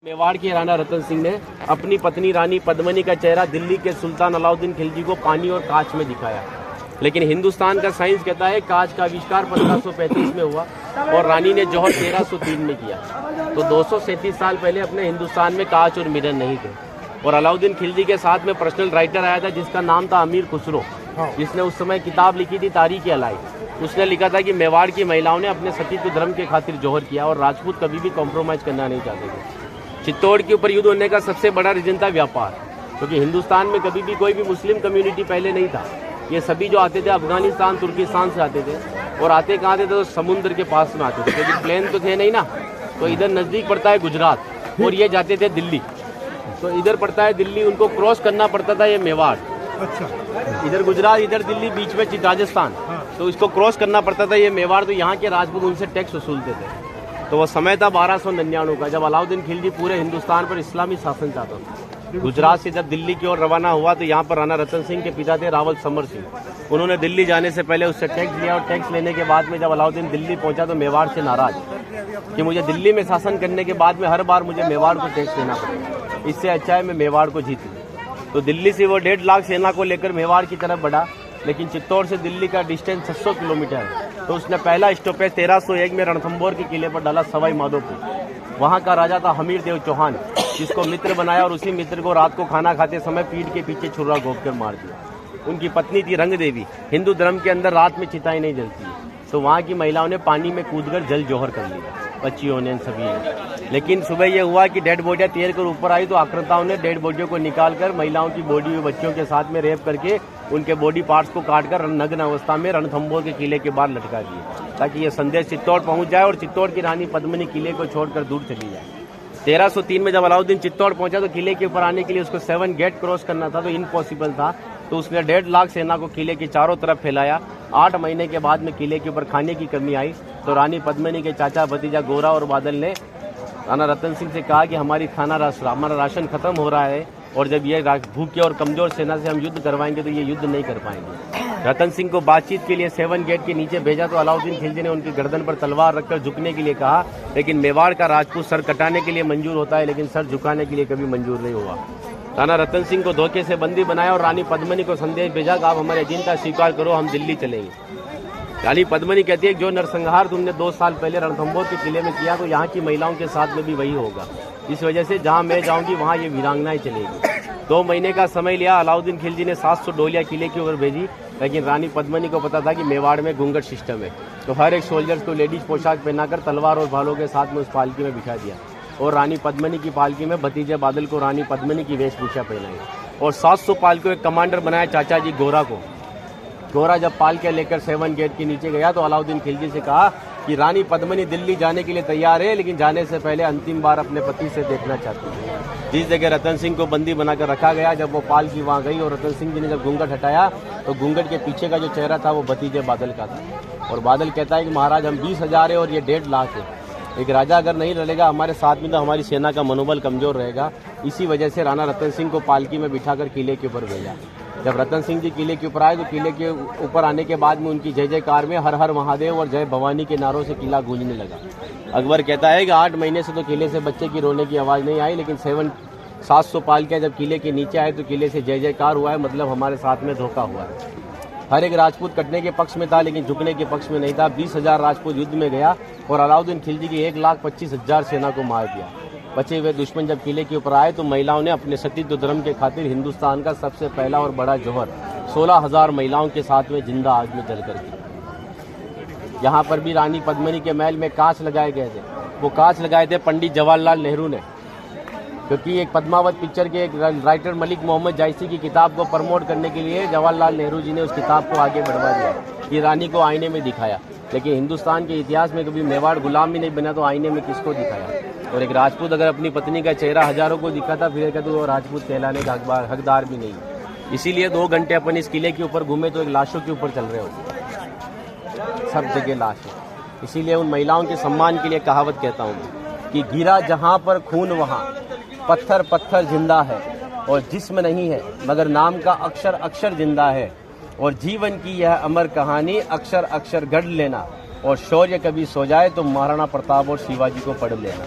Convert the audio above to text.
मेवाड़ के राणा रतन सिंह ने अपनी पत्नी रानी पद्मिनी का चेहरा दिल्ली के सुल्तान अलाउद्दीन खिलजी को पानी और कांच में दिखाया, लेकिन हिंदुस्तान का साइंस कहता है कांच का आविष्कार 1535 में हुआ और रानी ने जौहर 1303 में किया। तो 237 साल पहले अपने हिंदुस्तान में कांच और मिरर नहीं थे। और अलाउद्दीन खिलजी के साथ में पर्सनल राइटर आया था जिसका नाम था अमीर खुसरो, जिसने उस समय किताब लिखी थी तारीख अलाई। उसने लिखा था कि मेवाड़ की महिलाओं ने अपने सतीत्व धर्म के खातिर जौहर किया और राजपूत कभी भी कॉम्प्रोमाइज करना नहीं चाहते थे। चित्तौड़ के ऊपर युद्ध होने का सबसे बड़ा रीजन था व्यापार, क्योंकि हिंदुस्तान में कभी भी कोई भी मुस्लिम कम्युनिटी पहले नहीं था। ये सभी जो आते थे अफगानिस्तान तुर्किस्तान से आते थे, और आते कहाँ थे तो समुद्र के पास में आते थे, क्योंकि प्लेन तो थे नहीं ना। तो इधर नज़दीक पड़ता है गुजरात और ये जाते थे दिल्ली, तो इधर पड़ता है दिल्ली, उनको क्रॉस करना पड़ता था ये मेवाड़। अच्छा, इधर गुजरात इधर दिल्ली बीच में राजस्थान, तो इसको क्रॉस करना पड़ता था ये मेवाड़। तो यहाँ के राजपूत उनसे टैक्स वसूलते थे। तो वो समय था 1299 का, जब अलाउद्दीन खिलजी पूरे हिंदुस्तान पर इस्लामी शासन चाहता था। गुजरात से जब दिल्ली की ओर रवाना हुआ तो यहाँ पर राणा रतन सिंह के पिता थे रावल समर सिंह। उन्होंने दिल्ली जाने से पहले उससे टैक्स लिया और टैक्स लेने के बाद में जब अलाउद्दीन दिल्ली पहुंचा तो मेवाड़ से नाराज कि मुझे दिल्ली में शासन करने के बाद में हर बार मुझे मेवाड़ को टैक्स देना पड़ेगा, इससे अच्छा है मैं मेवाड़ को जीत लूं। तो दिल्ली से वो 1.5 लाख सेना को लेकर मेवाड़ की तरफ बढ़ा, लेकिन चित्तौड़ से दिल्ली का डिस्टेंस 600 किलोमीटर है। तो उसने पहला स्टॉपेज 1301 में रणथंभौर के किले पर डाला सवाई माधोपुर। वहाँ का राजा था हमीर देव चौहान, जिसको मित्र बनाया और उसी मित्र को रात को खाना खाते समय पीठ के पीछे छुरा घोंप कर मार दिया। उनकी पत्नी थी रंग देवी। हिंदू धर्म के अंदर रात में चिताएं नहीं जलती है, तो वहाँ की महिलाओं ने पानी में कूदकर जल जौहर कर लिया, बच्चियों ने सभी ने। लेकिन सुबह यह हुआ कि डेड बॉडियाँ तैर कर ऊपर आई तो आक्रांताओं ने डेड बॉडियों को निकालकर महिलाओं की बॉडी और बच्चों के साथ में रेप करके उनके बॉडी पार्ट्स को काटकर नग्न अवस्था में रणथंभौर के किले के बाहर लटका दिए, ताकि ये संदेश चित्तौड़ पहुंच जाए और चित्तौड़ की रानी पद्मिनी किले को छोड़कर दूर चली जाए। 1303 में जब अलाउद्दीन चित्तौड़ पहुंचा तो किले के ऊपर आने के लिए उसको 7 गेट क्रॉस करना था, तो इम्पॉसिबल था। तो उसने 1.5 लाख सेना को किले के चारों तरफ फैलाया। 8 महीने के बाद में किले के ऊपर खाने की कमी आई तो रानी पद्मिनी के चाचा भतीजा गोरा और बादल ने राणा रतन सिंह से कहा कि हमारा राशन खत्म हो रहा है और जब ये भूखे और कमजोर सेना से हम युद्ध करवाएंगे तो ये युद्ध नहीं कर पाएंगे। रतन सिंह को बातचीत के लिए 7 गेट के नीचे भेजा तो अलाउद्दीन खिलजी ने उनकी गर्दन पर तलवार रखकर झुकने के लिए कहा, लेकिन मेवाड़ का राजपूत सर कटाने के लिए मंजूर होता है लेकिन सर झुकाने के लिए कभी मंजूर नहीं हुआ। राणा रतन सिंह को धोखे से बंदी बनाया और रानी पद्मिनी को संदेश भेजा कि आप हमारे अधीनता स्वीकार करो, हम दिल्ली चलेंगे। रानी पद्मिनी कहती है कि जो नरसंहार तुमने 2 साल पहले रणथंभौर के किले में किया तो यहाँ की महिलाओं के साथ में भी वही होगा। इस वजह से जहाँ मैं जाऊँगी वहाँ ये वीरांगनाएं चलेगी। 2 महीने का समय लिया। अलाउद्दीन खिलजी ने 700 डोलियाँ किले की ओर भेजी, लेकिन रानी पद्मिनी को पता था कि मेवाड़ में घूंघट सिस्टम है, तो हर एक सोल्जर्स को लेडीज पोशाक पहनाकर तलवार और भालों के साथ में उस पालकी में बिठा दिया और रानी पद्मिनी की पालकी में भतीजे बादल को रानी पद्मिनी की वेशभूषा पहनाई और 700 पालकियों एक कमांडर बनाया चाचा जी गोरा को। गोरा जब पालकियां लेकर 7 गेट के नीचे गया तो अलाउद्दीन खिलजी से कहा कि रानी पद्मिनी दिल्ली जाने के लिए तैयार है, लेकिन जाने से पहले अंतिम बार अपने पति से देखना चाहती है। जिस जगह रतन सिंह को बंदी बनाकर रखा गया, जब वो पालकी वहां गई और रतन सिंह जी ने जब घूंघट हटाया तो घूंघट के पीछे का जो चेहरा था वो भतीजे बादल का था। और बादल कहता है कि महाराज हम 20,000 है और ये 1.5 लाख है, एक राजा अगर नहीं लड़ेगा हमारे साथ में तो हमारी सेना का मनोबल कमजोर रहेगा। इसी वजह से राणा रतन सिंह को पालकी में बिठाकर किले के ऊपर भेजा। जब रतन सिंह जी किले के ऊपर आए तो किले के ऊपर आने के बाद में उनकी जय जयकार में हर हर महादेव और जय भवानी के नारों से किला गूंजने लगा। अकबर कहता है कि 8 महीने से तो किले से बच्चे की रोने की आवाज़ नहीं आई, लेकिन 700 पालकियां जब किले के नीचे आए तो किले से जय जयकार हुआ है, मतलब हमारे साथ में धोखा हुआ है। हर एक राजपूत कटने के पक्ष में था लेकिन झुकने के पक्ष में नहीं था। 20,000 राजपूत युद्ध में गया और अलाउद्दीन खिलजी की 1,25,000 सेना को मार दिया। बचे हुए दुश्मन जब किले के ऊपर आए तो महिलाओं ने अपने सतीत्व धर्म के खातिर हिंदुस्तान का सबसे पहला और बड़ा जौहर 16,000 महिलाओं के साथ में जिंदा आग में जलकर किया। यहाँ पर भी रानी पद्मिनी के महल में कांच लगाए गए थे। वो कांच लगाए थे पंडित जवाहरलाल नेहरू ने, क्योंकि एक पद्मावत पिक्चर के एक राइटर मलिक मोहम्मद जायसी की किताब को प्रमोट करने के लिए जवाहरलाल नेहरू जी ने उस किताब को आगे बढ़वा दिया। ये रानी को आईने में दिखाया, लेकिन हिंदुस्तान के इतिहास में कभी मेवाड़ गुलाम भी नहीं बना तो आईने में किसको दिखाया। और एक राजपूत अगर अपनी पत्नी का चेहरा हजारों को दिखाता फिर कहते वो राजपूत कहलाने का हकदार भी नहीं। इसीलिए 2 घंटे अपन इस किले के ऊपर घूमे तो एक लाशों के ऊपर चल रहे होते, सब जगह लाश है। इसीलिए उन महिलाओं के सम्मान के लिए कहावत कहता हूँ कि गिरा जहाँ पर खून वहाँ पत्थर पत्थर जिंदा है और जिस्म नहीं है मगर नाम का अक्षर अक्षर जिंदा है। और जीवन की यह अमर कहानी अक्षर अक्षर गढ़ लेना और शौर्य कभी सो जाए तो महाराणा प्रताप और शिवाजी को पढ़ लेना।